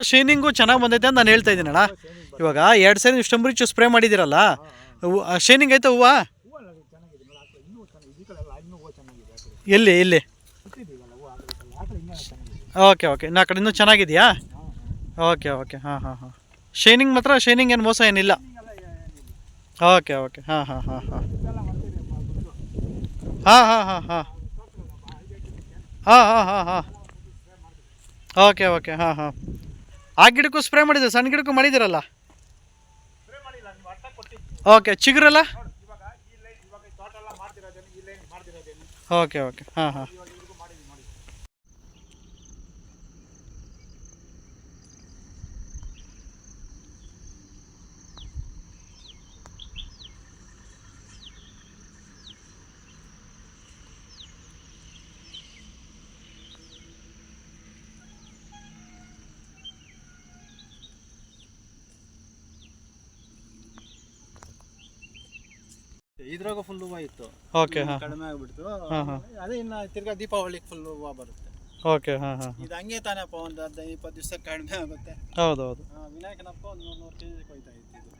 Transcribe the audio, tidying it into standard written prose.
Shining ಚೆನ್ನಾಗಿ ಬಂದೈತೆ ಅಂತ ನಾನು ಹೇಳ್ತಾ ಇದ್ದೀನಿ ಅಣ್ಣ. ಇವಾಗ 2 ಸರಿ ಸ್ಟಂಪ್ ರಿಚ್ ಸ್ಪ್ರೇ ಮಾಡಿದ್ದೀರಲ್ಲ, ಶೈನಿಂಗ್ ಐತೆ ಹೂವು? ಎಲ್ಲಿ ಎಲ್ಲಿ? ಓಕೆ ಓಕೆ, ಇನ್ನು ಆ ಕಡೆ ಇನ್ನೂ ಚೆನ್ನಾಗಿದೆಯಾ? ಓಕೆ ಓಕೆ, ಹಾಂ ಹಾಂ ಹಾಂ. ಶೈನಿಂಗ್ ಮಾತ್ರ, ಶೈನಿಂಗ್ ಏನು ಮೋಸ ಏನಿಲ್ಲ. ಓಕೆ ಓಕೆ, ಹಾಂ ಹಾಂ ಹಾಂ ಹಾಂ ಹಾಂ ಹಾಂ ಹಾಂ ಹಾಂ ಹಾಂ ಹಾಂ ಹಾಂ ಹಾಂ. ಓಕೆ ಓಕೆ, ಹಾಂ ಹಾಂ. ಆ ಗಿಡಕ್ಕೂ ಸ್ಪ್ರೇ ಮಾಡಿದ್ದೀರ, ಸಣ್ಣ ಗಿಡಕ್ಕೂ ಮಾಡಿದ್ದೀರಲ್ಲ? ಓಕೆ, ಚಿಗುರಲ್ಲ? ಓಕೆ ಓಕೆ, ಹಾಂ ಹಾಂ. ಇದ್ರಾಗ ಫುಲ್ ಹೂವು ಇತ್ತು. ಓಕೆ, ಹಾಂ ಕಡಿಮೆ ಆಗ್ಬಿಡ್ತು. ಹಾಂ ಹಾಂ. ಅದೇ ಇನ್ನು ತಿರ್ಗಾ ದೀಪಾವಳಿಗೆ ಫುಲ್ ಹೂವು ಬರುತ್ತೆ. ಓಕೆ, ಹಾಂ ಹಾಂ. ಇದು ಹಂಗೆ ತಾನಪ್ಪ, ಒಂದು 15-20 ದಿವಸ ಕಡಿಮೆ ಆಗುತ್ತೆ. ಹೌದು ಹೌದು. ವಿನಾಯಕನಪ್ಪ ಒಂದು 100 ಕೆಜಿ ಕೊಯ್ತಾ ಇತ್ತು ಇದು.